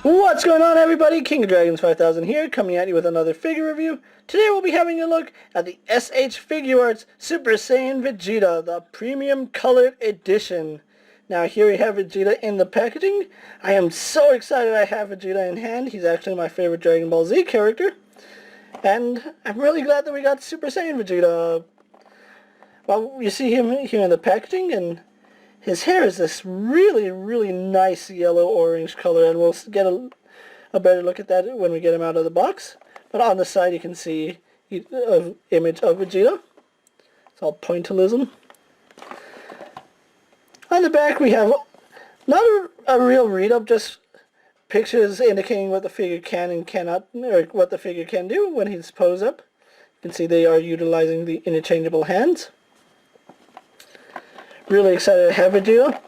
What's going on, everybody? King of Dragons 5000 here, coming at you with another figure review. Today we'll be having a look at the SH Figuarts Super Saiyan Vegeta, the Premium Colored Edition. Now here we have Vegeta in the packaging. I am so excited I have Vegeta in hand. He's actually my favorite Dragon Ball Z character. And I'm really glad that we got Super Saiyan Vegeta. Well, you see him here in the packaging, and his hair is this really nice yellow-orange color, and we'll get a better look at that when we get him out of the box. But on the side you can see an image of Vegeta. It's all pointillism. On the back we have not a real read-up, just pictures indicating what the figure can and cannot, or what the figure can do when he's posed up. You can see they are utilizing the interchangeable hands. Really excited to have Vegeta.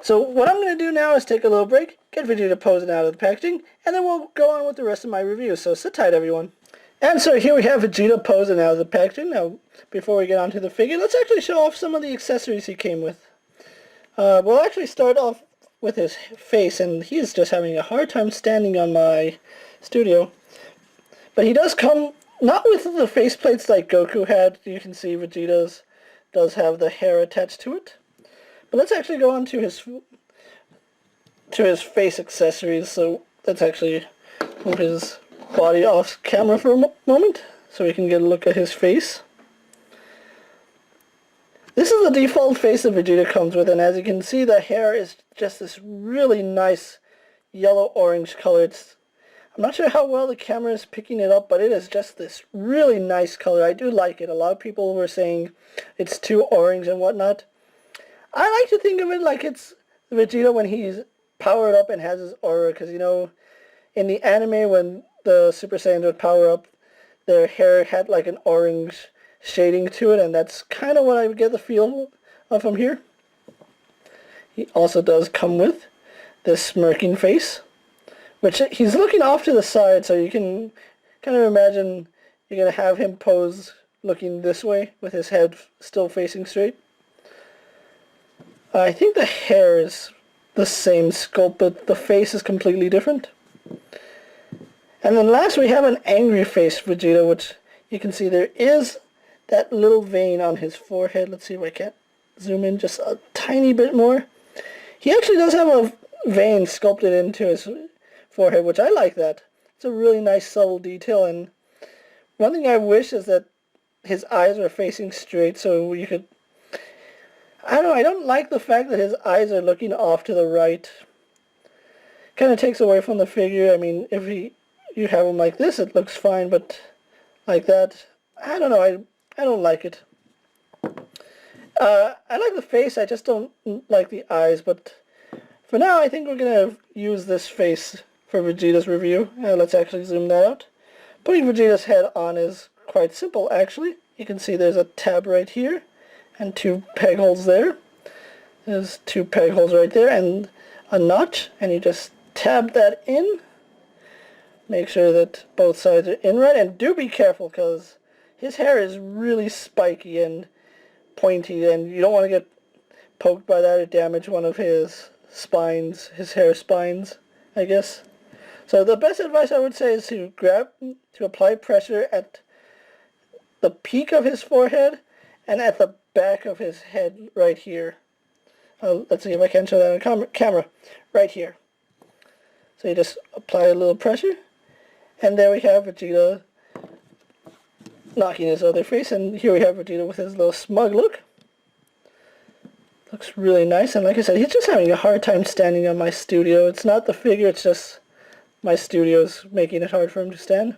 So what I'm going to do now is take a little break, get Vegeta posing out of the packaging, and then we'll go on with the rest of my review. So sit tight, everyone. And so here we have Vegeta posing out of the packaging. Now, before we get onto the figure, let's actually show off some of the accessories he came with. We'll actually start off with his face, and he's just having a hard time standing on my studio. But he does come, not with the face plates like Goku had. You can see Vegeta's does have the hair attached to it. But let's actually go on to his face accessories. So let's actually move his body off camera for a moment so we can get a look at his face. This is the default face that Vegeta comes with, and as you can see, the hair is just this really nice yellow-orange color. I'm not sure how well the camera is picking it up, but it is just this really nice color. I do like it. A lot of people were saying it's too orange and whatnot. I like to think of it like it's Vegeta when he's powered up and has his aura, because, you know, in the anime when the Super Saiyans would power up, their hair had like an orange shading to it, and that's kind of what I get the feel of from here. He also does come with this smirking face, which he's looking off to the side, so you can kind of imagine you're going to have him pose looking this way with his head still facing straight. I think the hair is the same sculpt, but the face is completely different. And then last we have an angry face Vegeta, which you can see there is that little vein on his forehead. Let's see if I can zoom in just a tiny bit more. He actually does have a vein sculpted into his forehead, which I like that. It's a really nice subtle detail, and one thing I wish is that his eyes were facing straight, so you could, I don't know, I don't like the fact that his eyes are looking off to the right. Kind of takes away from the figure. I mean, if you have him like this, it looks fine, but like that, I don't know, I don't like it. I like the face, I just don't like the eyes, but for now I think we're going to use this face for Vegeta's review. Let's actually zoom that out. Putting Vegeta's head on is quite simple, actually. You can see there's a tab right here and two peg holes there. There's two peg holes right there and a notch, and you just tab that in. Make sure that both sides are in right, and do be careful because his hair is really spiky and pointy, and you don't want to get poked by that or damage one of his spines, his hair spines, I guess. So the best advice I would say is to apply pressure at the peak of his forehead and at the back of his head right here. Let's see if I can show that on camera. Right here. So you just apply a little pressure, and there we have Vegeta knocking his other face, and here we have Vegeta with his little smug look. Looks really nice, and like I said, he's just having a hard time standing on my studio. It's not the figure, it's just my studio's making it hard for him to stand.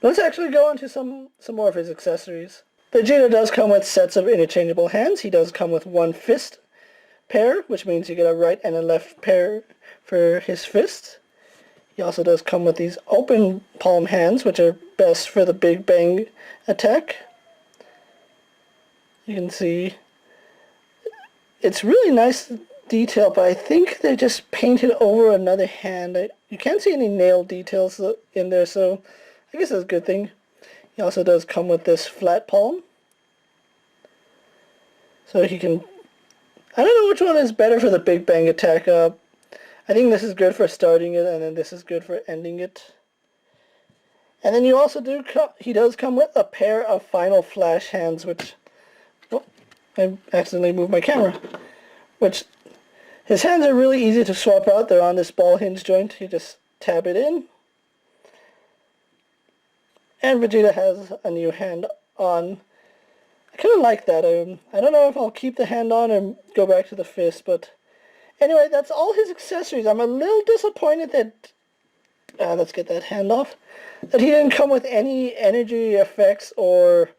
But let's actually go on to some more of his accessories. Vegeta does come with sets of interchangeable hands. He does come with one fist pair, which means you get a right and a left pair for his fists. He also does come with these open palm hands, which are best for the Big Bang attack. You can see it's really nice detail, but I think they just painted over another hand. You can't see any nail details in there, so I guess that's a good thing. He also does come with this flat palm, so he can, I don't know which one is better for the Big Bang attack. I think this is good for starting it, and then this is good for ending it. And then you also he does come with a pair of final flash hands, which, oh, I accidentally moved my camera, which, his hands are really easy to swap out. They're on this ball hinge joint. You just tab it in. And Vegeta has a new hand on. I kind of like that. I don't know if I'll keep the hand on or go back to the fist, but anyway, that's all his accessories. I'm a little disappointed that, let's get that hand off, that he didn't come with any energy effects or,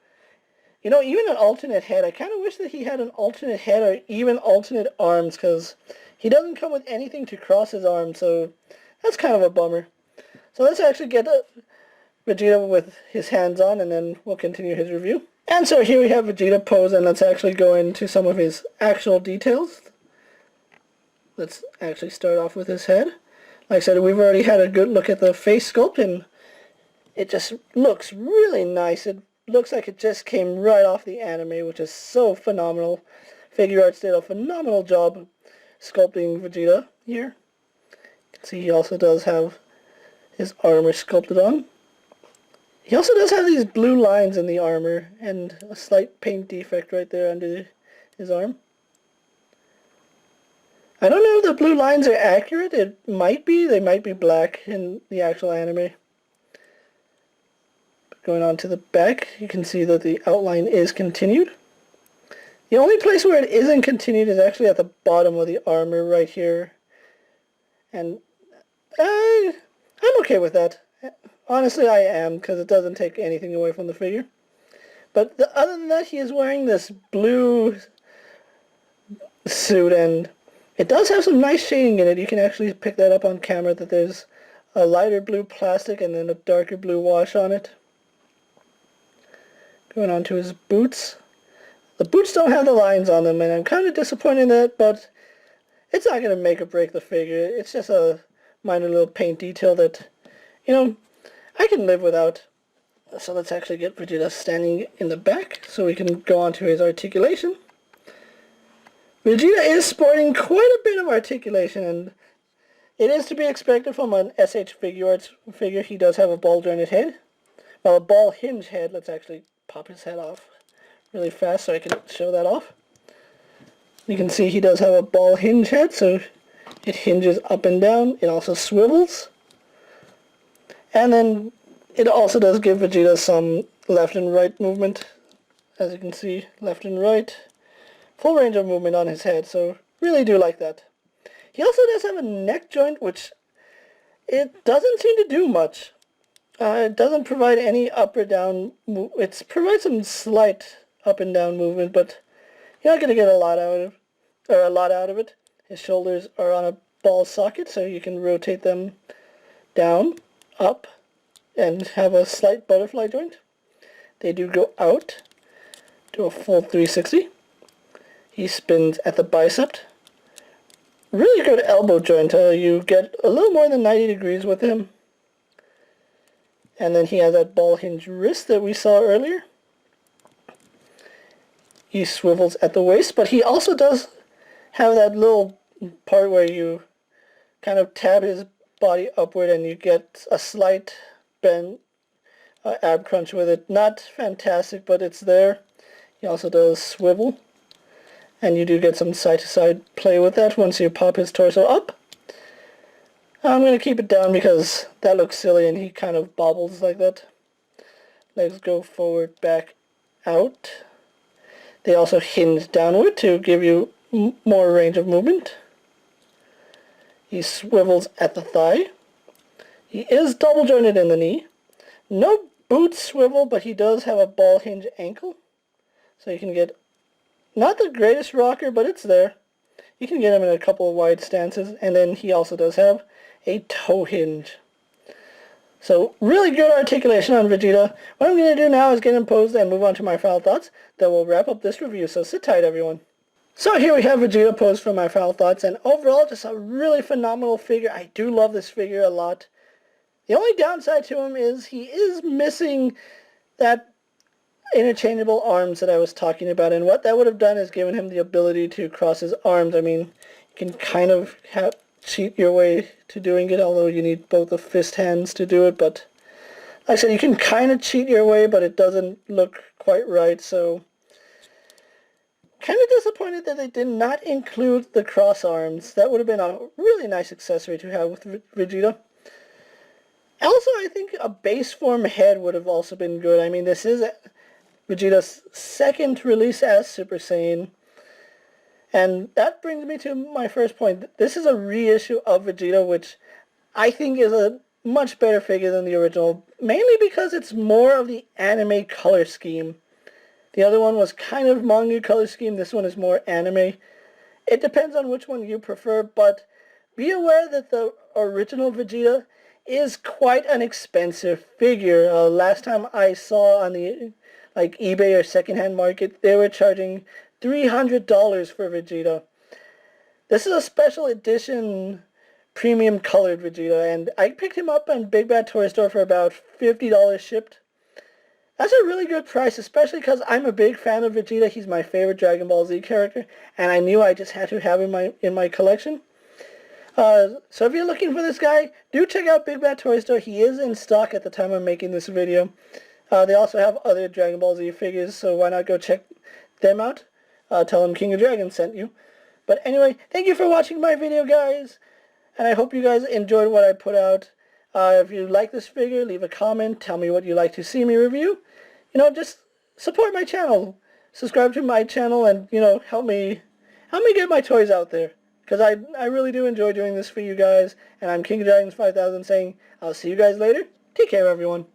even an alternate head. I kind of wish that he had an alternate head or even alternate arms, because he doesn't come with anything to cross his arms, so that's kind of a bummer. So let's actually get Vegeta with his hands on, and then we'll continue his review. And so here we have Vegeta pose, and let's actually go into some of his actual details. Let's actually start off with his head. Like I said, we've already had a good look at the face sculpt, and it just looks really nice. It looks like it just came right off the anime, which is so phenomenal. Figuarts did a phenomenal job sculpting Vegeta here. You can see he also does have his armor sculpted on. He also does have these blue lines in the armor and a slight paint defect right there under his arm. I don't know if the blue lines are accurate. It might be. They might be black in the actual anime. Going on to the back, you can see that the outline is continued. The only place where it isn't continued is actually at the bottom of the armor right here. And I'm okay with that. Honestly, I am, because it doesn't take anything away from the figure. But other than that, he is wearing this blue suit, and it does have some nice shading in it. You can actually pick that up on camera, that there's a lighter blue plastic and then a darker blue wash on it. Going on to his boots. The boots don't have the lines on them, and I'm kind of disappointed in that, but it's not going to make or break the figure. It's just a minor little paint detail that, I can live without. So let's actually get Vegeta standing in the back so we can go on to his articulation. Vegeta is sporting quite a bit of articulation, and it is to be expected from an SH Figuarts figure. He does have a ball jointed head. Well, a ball hinge head. Let's actually pop his head off really fast so I can show that off. You can see he does have a ball hinge head, so it hinges up and down. It also swivels. And then it also does give Vegeta some left and right movement. As you can see, left and right. Full range of movement on his head, so really do like that. He also does have a neck joint, which it doesn't seem to do much. It doesn't provide any up or down. It provides some slight up and down movement, but you're not going to get a lot out of it. His shoulders are on a ball socket, so you can rotate them down, up, and have a slight butterfly joint. They do go out to a full 360. He spins at the bicep. Really good elbow joint. You get a little more than 90 degrees with him. And then he has that ball hinge wrist that we saw earlier. He swivels at the waist, but he also does have that little part where you kind of tab his body upward and you get a slight bend, ab crunch with it. Not fantastic, but it's there. He also does swivel, and you do get some side-to-side play with that once you pop his torso up. I'm going to keep it down because that looks silly and he kind of bobbles like that. Legs go forward, back, out. They also hinge downward to give you more range of movement. He swivels at the thigh. He is double jointed in the knee. No boot swivel, but he does have a ball hinge ankle. So you can get, not the greatest rocker, but it's there. You can get him in a couple of wide stances. And then he also does have a toe hinge. So really good articulation on Vegeta. What I'm going to do now is get him posed and move on to my final thoughts. Then we'll wrap up this review, so sit tight everyone. So here we have Vegeta posed for my final thoughts, and overall just a really phenomenal figure. I do love this figure a lot. The only downside to him is he is missing that interchangeable arms that I was talking about, and what that would have done is given him the ability to cross his arms. I mean, you can kind of cheat your way to doing it, although you need both the fist hands to do it. But like I said, you can kind of cheat your way, but it doesn't look quite right, so kind of disappointed that they did not include the cross arms. That would have been a really nice accessory to have with Vegeta. Also, I think a base form head would have also been good. I mean, this is Vegeta's second release as Super Saiyan. And that brings me to my first point. This is a reissue of Vegeta, which I think is a much better figure than the original, mainly because it's more of the anime color scheme. The other one was kind of manga color scheme. This one is more anime. It depends on which one you prefer, but be aware that the original Vegeta is quite an expensive figure. Last time I saw on the eBay or secondhand market, they were charging $300 for Vegeta. This is a special edition premium colored Vegeta, and I picked him up on Big Bad Toy Store for about $50 shipped. That's a really good price, especially because I'm a big fan of Vegeta. He's my favorite Dragon Ball Z character, and I knew I just had to have him in my collection. So if you're looking for this guy, do check out Big Bad Toy Store. He is in stock at the time I'm making this video. They also have other Dragon Ball Z figures, so why not go check them out? Tell them King of Dragons sent you. But anyway, thank you for watching my video, guys, and I hope you guys enjoyed what I put out. If you like this figure, leave a comment. Tell me what you'd like to see me review. Just support my channel. Subscribe to my channel and, help me get my toys out there. Because I really do enjoy doing this for you guys. And I'm King of Dragons 5000 saying, I'll see you guys later. Take care, everyone.